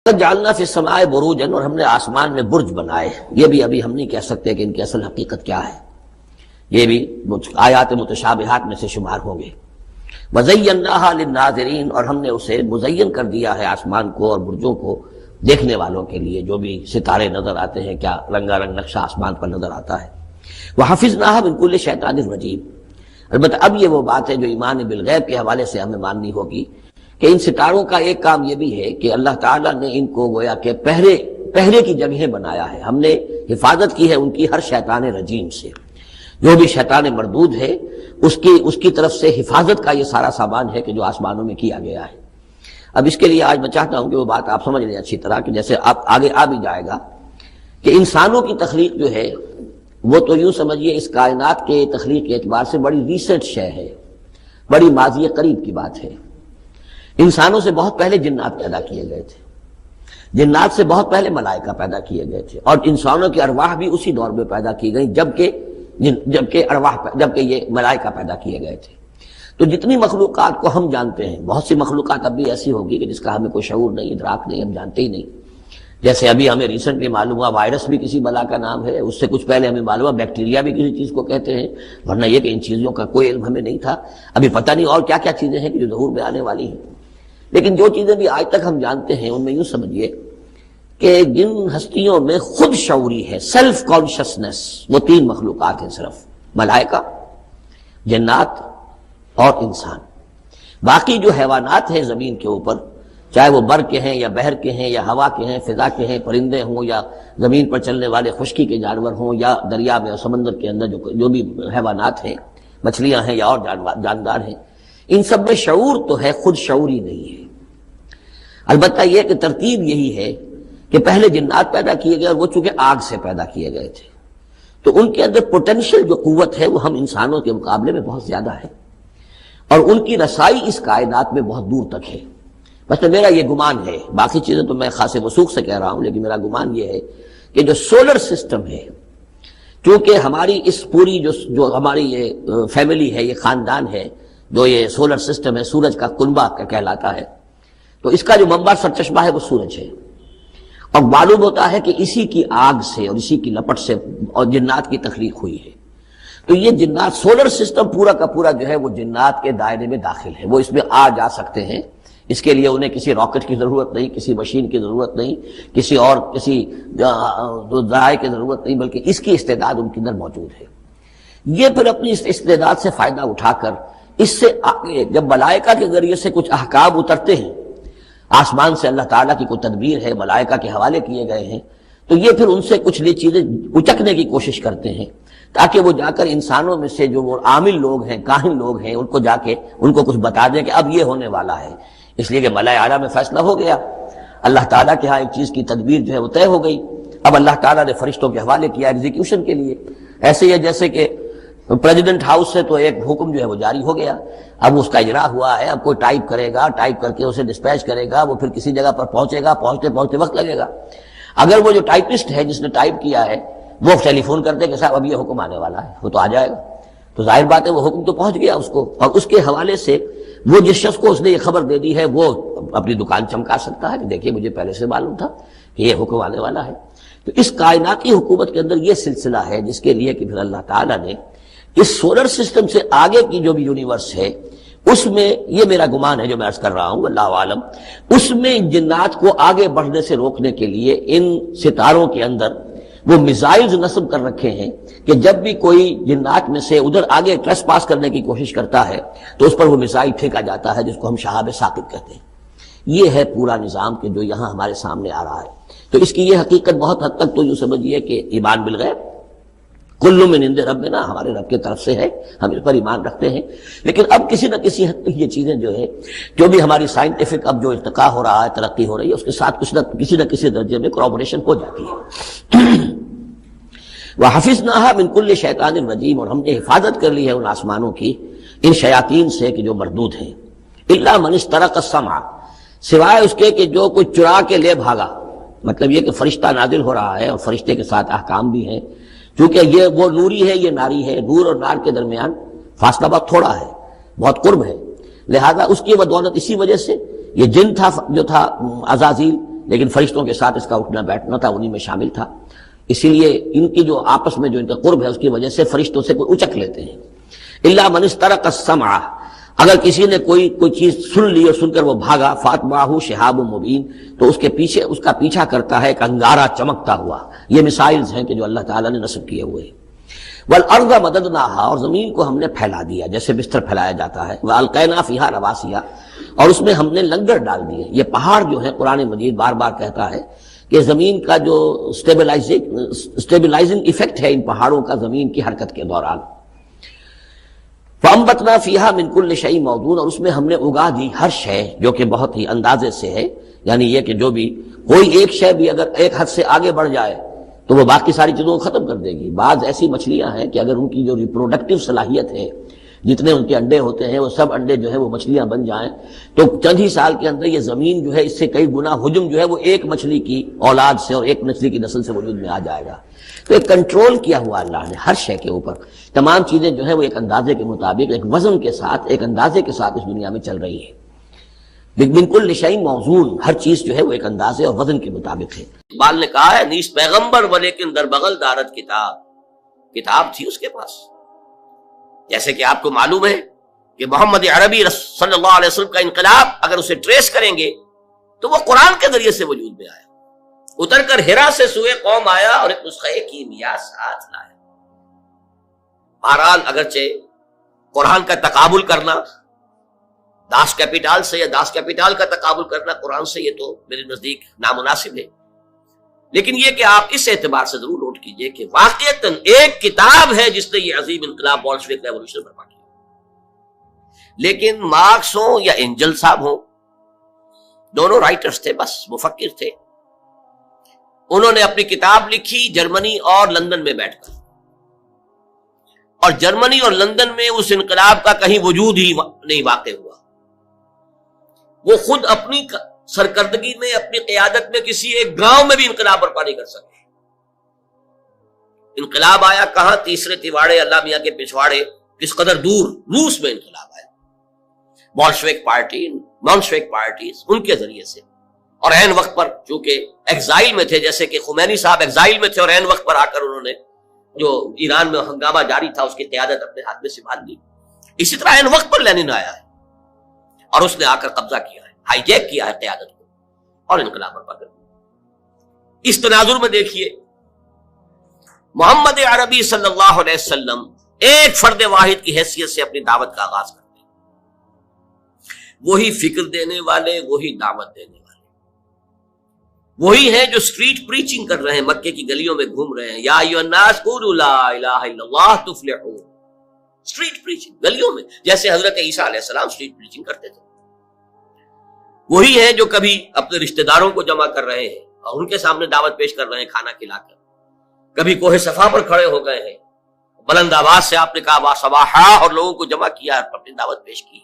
جعلنا فی السماء بروجا، اور ہم نے آسمان میں برج بنائے۔ یہ بھی ابھی ہم نہیں کہہ سکتے کہ ان کی اصل حقیقت کیا ہے، یہ بھی آیات متشابہات میں سے شمار ہوں گے۔ وزیناها للناظرین، اور ہم نے اسے مزین کر دیا ہے آسمان کو اور برجوں کو دیکھنے والوں کے لیے، جو بھی ستارے نظر آتے ہیں، کیا رنگا رنگ نقشہ آسمان پر نظر آتا ہے۔ وحفظناها من کل شیطان رجیم، البتہ اب یہ وہ بات ہے جو ایمان بالغیب کے حوالے سے ہمیں ماننی ہوگی کہ ان ستاروں کا ایک کام یہ بھی ہے کہ اللہ تعالیٰ نے ان کو گویا کہ پہرے کی جگہیں بنایا ہے، ہم نے حفاظت کی ہے ان کی ہر شیطان رجیم سے، جو بھی شیطان مردود ہے اس کی طرف سے حفاظت کا یہ سارا سامان ہے کہ جو آسمانوں میں کیا گیا ہے۔ اب اس کے لیے آج میں چاہتا ہوں کہ وہ بات آپ سمجھ لیں اچھی طرح، کہ جیسے آپ آگے آ بھی جائے گا کہ انسانوں کی تخلیق جو ہے وہ تو یوں سمجھیے اس کائنات کے تخلیق کے اعتبار سے بڑی ریسنٹ شے ہے، بڑی ماضی قریب کی بات ہے۔ انسانوں سے بہت پہلے جنات پیدا کیے گئے تھے، جنات سے بہت پہلے ملائکہ پیدا کیے گئے تھے، اور انسانوں کی ارواح بھی اسی دور میں پیدا کی گئی جبکہ یہ ملائکہ پیدا کیے گئے تھے۔ تو جتنی مخلوقات کو ہم جانتے ہیں، بہت سی مخلوقات اب بھی ایسی ہوگی کہ جس کا ہمیں کوئی شعور نہیں، ادراک نہیں، ہم جانتے ہی نہیں۔ جیسے ابھی ہمیں ریسنٹلی معلوم ہوا وائرس بھی کسی بلا کا نام ہے، اس سے کچھ پہلے ہمیں معلوم ہوا بیکٹیریا بھی کسی چیز کو کہتے ہیں، ورنہ یہ کہ ان چیزوں کا کوئی علم ہمیں نہیں تھا۔ ابھی پتہ نہیں اور کیا کیا چیزیں ہیں کہ جو ظہور میں آنے والی ہیں، لیکن جو چیزیں بھی آج تک ہم جانتے ہیں ان میں یوں سمجھیے کہ جن ہستیوں میں خود شعوری ہے، سیلف کانشسنس، وہ تین مخلوقات ہیں صرف، ملائکہ، جنات اور انسان۔ باقی جو حیوانات ہیں زمین کے اوپر، چاہے وہ بر کے ہیں یا بحر کے ہیں یا ہوا کے ہیں، فضا کے ہیں، پرندے ہوں یا زمین پر چلنے والے خشکی کے جانور ہوں یا دریا میں اور سمندر کے اندر جو بھی حیوانات ہیں، مچھلیاں ہیں یا اور جاندار ہیں، ان سب میں شعور تو ہے، خود شعوری نہیں ہے۔ البتہ یہ کہ ترتیب یہی ہے کہ پہلے جنات پیدا کیے گئے، اور وہ چونکہ آگ سے پیدا کیے گئے تھے، تو ان کے اندر پوٹینشیل جو قوت ہے وہ ہم انسانوں کے مقابلے میں بہت زیادہ ہے، اور ان کی رسائی اس کائنات میں بہت دور تک ہے۔ بس میرا یہ گمان ہے، باقی چیزیں تو میں خاص وثوق سے کہہ رہا ہوں، لیکن میرا گمان یہ ہے کہ جو سولر سسٹم ہے، چونکہ ہماری اس پوری جو ہماری یہ فیملی ہے، یہ خاندان ہے، جو یہ سولر سسٹم ہے، سورج کا کنبہ کہلاتا ہے، تو اس کا جو منبع سرچشمہ ہے وہ سورج ہے، اور معلوم ہوتا ہے کہ اسی کی آگ سے اور اسی کی لپٹ سے اور جنات کی تخلیق ہوئی ہے۔ تو یہ جنات، سولر سسٹم پورا کا پورا جو ہے وہ جنات کے دائرے میں داخل ہے، وہ اس میں آ جا سکتے ہیں۔ اس کے لیے انہیں کسی راکٹ کی ضرورت نہیں، کسی مشین کی ضرورت نہیں، کسی ذرائع کی ضرورت نہیں، بلکہ اس کی استعداد ان کے اندر موجود ہے۔ یہ پھر اپنی اس استعداد سے فائدہ اٹھا کر اس سے آگے جب ملائکہ کے ذریعے سے کچھ احکام اترتے ہیں، آسمان سے اللہ تعالیٰ کی کوئی تدبیر ہے، ملائکہ کے حوالے کیے گئے ہیں، تو یہ پھر ان سے کچھ چیزیں اچکنے کی کوشش کرتے ہیں، تاکہ وہ جا کر انسانوں میں سے جو وہ عامل لوگ ہیں، کاہن لوگ ہیں، ان کو جا کے ان کو کچھ بتا دیں کہ اب یہ ہونے والا ہے۔ اس لیے کہ ملائے اعلیٰ میں فیصلہ ہو گیا، اللہ تعالیٰ کے ہاں ایک چیز کی تدبیر جو ہے وہ طے ہو گئی، اب اللہ تعالیٰ نے فرشتوں کے حوالے کیا ایگزیکیوشن کے لیے۔ ایسے ہی جیسے کہ پریزیڈنٹ ہاؤس سے تو ایک حکم جو ہے وہ جاری ہو گیا، اب اس کا اجرا ہوا ہے، اب کوئی ٹائپ کرے گا، ٹائپ کر کے اسے ڈسپیچ کرے گا، وہ پھر کسی جگہ پر پہنچے گا، پہنچتے وقت لگے گا۔ اگر وہ جو ٹائپسٹ ہے جس نے ٹائپ کیا ہے وہ ٹیلی فون کرتے کہ صاحب اب یہ حکم آنے والا ہے، وہ تو آ جائے گا، تو ظاہر بات ہے وہ حکم تو پہنچ گیا اس کو، اور اس کے حوالے سے وہ جس شخص کو اس نے یہ خبر دے دی ہے وہ اپنی دکان چمکا سکتا ہے کہ دیکھیے مجھے پہلے سے معلوم تھا کہ یہ حکم آنے والا ہے۔ تو اس کائناتی حکومت کے اندر یہ سلسلہ ہے جس کے لیے کہ پھر اللہ تعالیٰ نے اس سولر سسٹم سے آگے کی جو بھی یونیورس ہے اس میں، یہ میرا گمان ہے جو میں عرض کر رہا ہوں اللہ عالم، اس میں جنات کو آگے بڑھنے سے روکنے کے لیے ان ستاروں کے اندر وہ میزائلز نصب کر رکھے ہیں کہ جب بھی کوئی جنات میں سے ادھر آگے ٹریس پاس کرنے کی کوشش کرتا ہے تو اس پر وہ میزائل پھینکا جاتا ہے، جس کو ہم شہاب ثاقب کہتے ہیں۔ یہ ہے پورا نظام کہ جو یہاں ہمارے سامنے آ رہا ہے۔ تو اس کی یہ حقیقت بہت حد تک تو یوں سمجھیے کہ ایمان بالغیب، کل من عند ربنا، ہمارے رب کی طرف سے ہے، ہم اس پر ایمان رکھتے ہیں، لیکن اب کسی نہ کسی حد تک یہ چیزیں جو ہے، جو بھی ہماری سائنٹیفک اب جو ارتقا ہو رہا ہے، ترقی ہو رہی ہے، اس کے ساتھ کسی نہ کسی درجے میں کورابوریشن ہو جاتی ہے۔ وَحَفِظْنَاهَا مِن كُلِّ شَيْطَانٍ رَجِيمٍ، اور ہم نے حفاظت کر لی ہے ان آسمانوں کی ان شیاطین سے کہ جو مردود ہیں۔ إِلَّا مَنِ اسْتَرَقَ السَّمْعَ، سوائے اس کے کہ جو کوئی چرا کے لے بھاگا، مطلب یہ کہ فرشتہ نازل ہو رہا ہے اور فرشتے کے ساتھ احکام بھی ہیں، چونکہ یہ وہ نوری ہے، یہ ناری ہے، نور اور نار کے درمیان فاصلہ بہت تھوڑا ہے، بہت قرب ہے، لہذا اس کی بدولت اسی وجہ سے یہ جن تھا جو تھا عزازیل، لیکن فرشتوں کے ساتھ اس کا اٹھنا بیٹھنا تھا، انہی میں شامل تھا، اسی لیے ان کی جو آپس میں جو ان کا قرب ہے اس کی وجہ سے فرشتوں سے کوئی اچک لیتے ہیں۔ الا من استرق السمع، اگر کسی نے کوئی چیز سن لی اور سن کر وہ بھاگا، فاتبعہ شہاب مبین، تو اس کے پیچھے اس کا پیچھا کرتا ہے ایک انگارہ چمکتا ہوا۔ یہ مثائلز ہیں کہ جو اللہ تعالیٰ نے نصب کیے ہوئے ہیں۔ والارض مددناہا، اور زمین کو ہم نے پھیلا دیا جیسے بستر پھیلایا جاتا ہے، والقینا فیہا رواسیا، اور اس میں ہم نے لنگر ڈال دیے۔ یہ پہاڑ جو ہے قرآن مجید بار بار کہتا ہے کہ زمین کا جو سٹیبلائزنگ ایفیکٹ ہے ان پہاڑوں کا زمین کی حرکت کے دوران۔ فَأَنبَتْنَا فِيهَا مِن كُلِّ شَيْءٍ مَوْضُونَ، اور اس میں ہم نے اگا دی ہر شے جو کہ بہت ہی اندازے سے ہے، یعنی یہ کہ جو بھی کوئی ایک شے بھی اگر ایک حد سے آگے بڑھ جائے تو وہ باقی ساری چیزوں کو ختم کر دے گی۔ بعض ایسی مچھلیاں ہیں کہ اگر ان کی جو ریپروڈکٹیو صلاحیت ہے، جتنے ان کے انڈے ہوتے ہیں وہ سب انڈے جو ہے وہ مچھلیاں بن جائیں تو چند ہی سال کے اندر یہ زمین جو ہے اس سے کئی گنا حجم جو ہے وہ ایک مچھلی کی اولاد سے اور ایک مچھلی کی نسل سے وجود میں آ جائے گا۔ تو ایک کنٹرول کیا ہوا اللہ نے ہر شے کے اوپر، تمام چیزیں جو ہے وہ ایک اندازے کے مطابق، ایک وزن کے ساتھ، ایک اندازے کے ساتھ اس دنیا میں چل رہی ہے۔ من کل شیء موزون، ہر چیز جو ہے وہ ایک اندازے اور وزن کے مطابق ہے۔ اقبال نے کہا ہے نیست پیغمبر و لیکن در بغل دارت کتاب تھی اس کے پاس۔ جیسے کہ آپ کو معلوم ہے کہ محمد عربی صلی اللہ علیہ وسلم کا انقلاب اگر اسے ٹریس کریں گے تو وہ قرآن کے ذریعے سے وجود میں آیا، اتر کر ہرا سے سوئے قوم آیا اور ایک نسخہ کیمیا ساتھ لایا۔ بہرحال اگرچہ قرآن کا تقابل کرنا داس کیپیٹال سے یا داس کیپیٹال کا تقابل کرنا قرآن سے، یہ تو میرے نزدیک نامناسب ہے، لیکن یہ کہ آپ اس اعتبار سے ضرور نوٹ کیجئے کہ واقعتاً ایک کتاب ہے جس نے یہ عظیم انقلاب بولشوک ریولوشن برپا کیا۔ لیکن مارکس ہوں یا اینجل صاحب ہوں، دونوں رائٹرز تھے، بس مفکر تھے، انہوں نے اپنی کتاب لکھی جرمنی اور لندن میں بیٹھ کر، اور جرمنی اور لندن میں اس انقلاب کا کہیں وجود ہی نہیں واقع ہوا۔ وہ خود اپنی سرکردگی میں، اپنی قیادت میں کسی ایک گاؤں میں بھی انقلاب برپا نہیں کر سکے۔ انقلاب آیا کہاں؟ تیسرے تیواڑے اللہ میاں کے پچھواڑے کس قدر دور، روس میں انقلاب آیا، بولشوک پارٹی، مونشوک پارٹیز ان کے ذریعے سے، اور عین وقت پر چونکہ ایگزائل میں تھے، جیسے کہ خمینی صاحب ایگزائل میں تھے اور عین وقت پر آ کر انہوں نے جو ایران میں ہنگامہ جاری تھا اس کی قیادت اپنے ہاتھ میں سنبھال لی۔ اسی طرح عین وقت پر لینن آیا ہے اور اس نے آ کر قبضہ کیا ہے، ہائی جیک کیا ہے قیادت کو اور انقلاب برپا کر دیا۔ اس تناظر میں دیکھیے محمد عربی صلی اللہ علیہ وسلم ایک فرد واحد کی حیثیت سے اپنی دعوت کا آغاز کرتے ہیں، وہی فکر دینے والے، وہی دعوت دینے والے، وہی ہیں جو سٹریٹ پریچنگ کر رہے ہیں، مکے کی گلیوں میں گھوم رہے ہیں، یا ایھا الناس قولوا لا الہ الا اللہ تفلحوا، سٹریٹ پریچنگ گلیوں میں، جیسے حضرت عیسیٰ علیہ السلام سٹریٹ پریچنگ کرتے تھے۔ وہی ہیں جو کبھی اپنے رشتہ داروں کو جمع کر رہے ہیں اور ان کے سامنے دعوت پیش کر رہے ہیں کھانا کھلا کر، کبھی کوہ صفا پر کھڑے ہو گئے ہیں، بلند آواز سے آپ نے کہا صباحا اور لوگوں کو جمع کیا اور اپنی دعوت پیش کی۔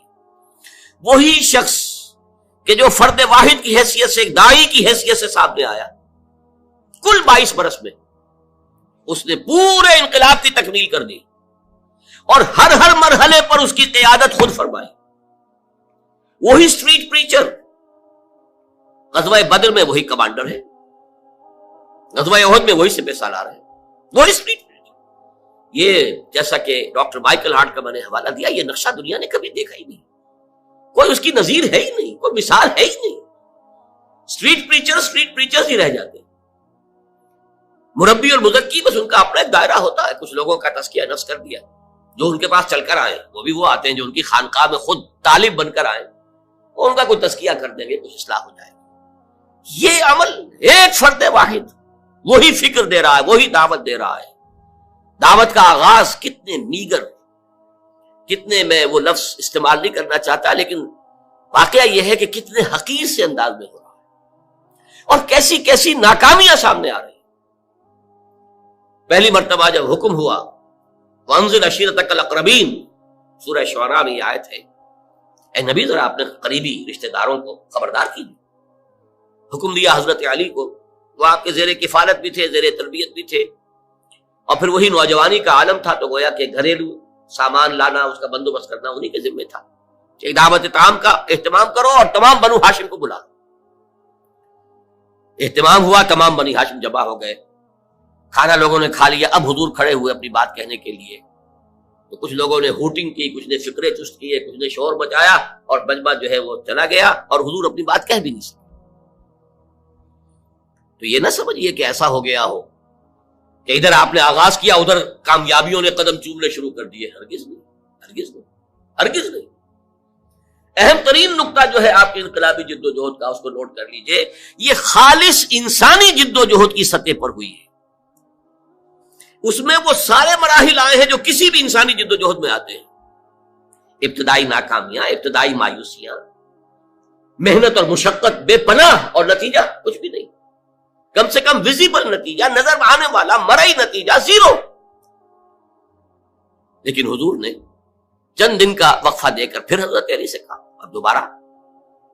وہی شخص کہ جو فرد واحد کی حیثیت سے، ایک داعی کی حیثیت سے سامنے آیا، کل 22 برس میں اس نے پورے انقلاب کی تکمیل کر دی اور ہر مرحلے پر اس کی قیادت خود فرمائی۔ وہی سٹریٹ پریچر، غزوہ بدر میں وہی کمانڈر ہے، غزوہ احد میں وہی سپہ سالار ہے، وہی سٹریٹ پریچر۔ یہ جیسا کہ ڈاکٹر مائیکل ہارٹ کا میں نے حوالہ دیا، یہ نقشہ دنیا نے کبھی دیکھا ہی نہیں، کوئی اس کی نظیر ہے ہی نہیں، کوئی مثال ہے ہی نہیں۔ سٹریٹ پریچرز ہی رہ جاتے ہیں۔ مربی اور مزکی بس ان کا اپنا ایک دائرہ ہوتا ہے، کچھ لوگوں کا تزکیہ نفس کر دیا، جو ان کے پاس چل کر آئے وہ بھی وہ آتے ہیں جو ان کی خانقاہ میں خود طالب بن کر آئے، ان کا کوئی تزکیہ کر دیں گے، کچھ اصلاح ہو جائے گا۔ یہ عمل ایک فرد واحد وہی فکر دے رہا ہے، وہی دعوت دے رہا ہے۔ دعوت کا آغاز کتنے میگر، کتنے میں وہ لفظ استعمال نہیں کرنا چاہتا، لیکن واقعہ یہ ہے کہ کتنے حقیر سے انداز میں ہو رہا ہے اور کیسی کیسی ناکامیاں سامنے آ رہی ہیں۔ پہلی مرتبہ جب حکم ہوا وانذر عشیرتک الاقربین، سورہ شعراء میں یہ آیت ہے، اے نبی ذرا اپنے قریبی رشتہ داروں کو خبردار کیجیے۔ حکم دیا حضرت علی کو، وہ آپ کے زیر کفالت بھی تھے، زیر تربیت بھی تھے، اور پھر وہی نوجوانی کا عالم تھا، تو گویا کہ گھریلو سامان لانا، اس کا بندوبست کرنا انہی کے ذمہ تھا۔ ایک دعوت طعام کا اہتمام کرو اور تمام بنو ہاشم کو بلا۔ اہتمام ہوا، تمام بنی ہاشم جمع ہو گئے، کھانا لوگوں نے کھا لیا، اب حضور کھڑے ہوئے اپنی بات کہنے کے لیے۔ تو کچھ لوگوں نے ہوٹنگ کی، کچھ نے فکرے چست کیے، کچھ نے شور مچایا، اور مجمع جو ہے وہ چلا گیا، اور حضور اپنی بات کہہ بھی نہیں سکے۔ تو یہ نہ سمجھیے کہ ایسا ہو گیا ہو کہ ادھر آپ نے آغاز کیا، ادھر کامیابیوں نے قدم چومنے شروع کر دیے۔ ہرگز نہیں، ہرگز نہیں، ہرگز نہیں۔ اہم ترین نقطہ جو ہے آپ کی انقلابی جد و جہد کا، اس کو نوٹ کر لیجئے، یہ خالص انسانی جد و جہد کی سطح پر ہوئی ہے۔ اس میں وہ سارے مراحل آئے ہیں جو کسی بھی انسانی جد و جہد میں آتے ہیں، ابتدائی ناکامیاں، ابتدائی مایوسیاں، محنت اور مشقت بے پناہ، اور نتیجہ کچھ بھی نہیں، کم سے کم ویزیبل نتیجہ، نظر آنے والا مرئی نتیجہ زیرو۔ لیکن حضور نے چند دن کا وقفہ دے کر پھر حضرت علی سے کہا اب دوبارہ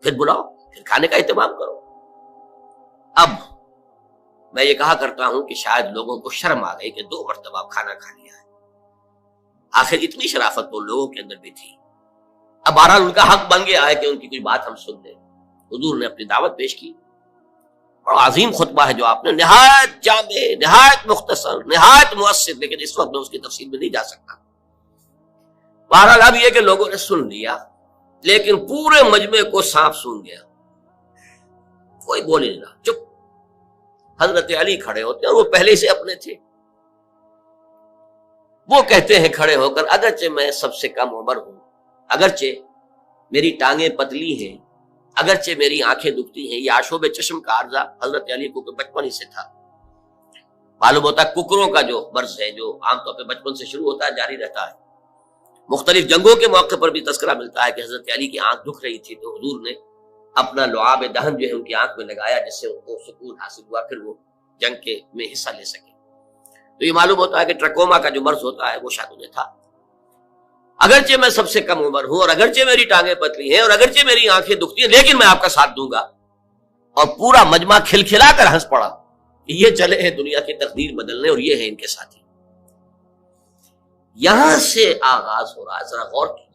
پھر بلاؤ، پھر کھانے کا اہتمام کرو۔ اب میں یہ کہا کرتا ہوں کہ شاید لوگوں کو شرم آ گئی کہ 2 مرتبہ کھانا کھا لیا ہے، آخر اتنی شرافت تو لوگوں کے اندر بھی تھی۔ اب بہرحال ان کا حق بن گیا ہے کہ ان کی کوئی بات ہم سن لیں۔ حضور نے اپنی دعوت پیش کی، اور عظیم خطبہ ہے جو آپ نے، نہایت جامع، نہایت مختصر، نہایت مؤثر، لیکن اس وقت میں اس کی تفصیل میں نہیں جا سکتا۔ بہرحال اب یہ کہ لوگوں نے سن لیا، لیکن پورے مجمع کو سانپ سونگھ گیا، کوئی بول ہی نہیں رہا، چپ۔ حضرت علی کھڑے ہوتے ہیں، اور وہ پہلے سے اپنے تھے، وہ کہتے ہیں کھڑے ہو کر، اگرچہ میں سب سے کم عمر ہوں، اگرچہ میری ٹانگیں پتلی ہیں، اگرچہ میری آنکھیں دکھتی ہیں، یہ آشوب چشم کا عارضہ حضرت علی کو بچپن ہی سے تھا۔ معلوم ہوتا ہے ککروں کا جو مرض ہے، جو عام طور پہ بچپن سے شروع ہوتا ہے، جاری رہتا ہے۔ مختلف جنگوں کے موقع پر بھی تذکرہ ملتا ہے کہ حضرت علی کی آنکھ دکھ رہی تھی، تو حضور نے اپنا لعاب دہن جو ہے ان کی آنکھ میں لگایا، جس سے ان کو سکون حاصل ہوا، پھر وہ جنگ کے میں حصہ لے سکے۔ تو یہ معلوم ہوتا ہے کہ ٹرکوما کا جو مرض ہوتا ہے وہ شاید انہیں تھا۔ اگرچہ میں سب سے کم عمر ہوں، اور اگرچہ میری ٹانگیں پتلی ہیں، اور اگرچہ میری آنکھیں دکھتی ہیں، لیکن میں آپ کا ساتھ دوں گا۔ اور پورا مجمع کھلکھلا کر ہنس پڑا کہ یہ چلے ہیں دنیا کی تقدیر بدلنے، اور یہ ہے ان کے ساتھی۔ یہاں سے آغاز ہو رہا ہے، ذرا غور کیجیے۔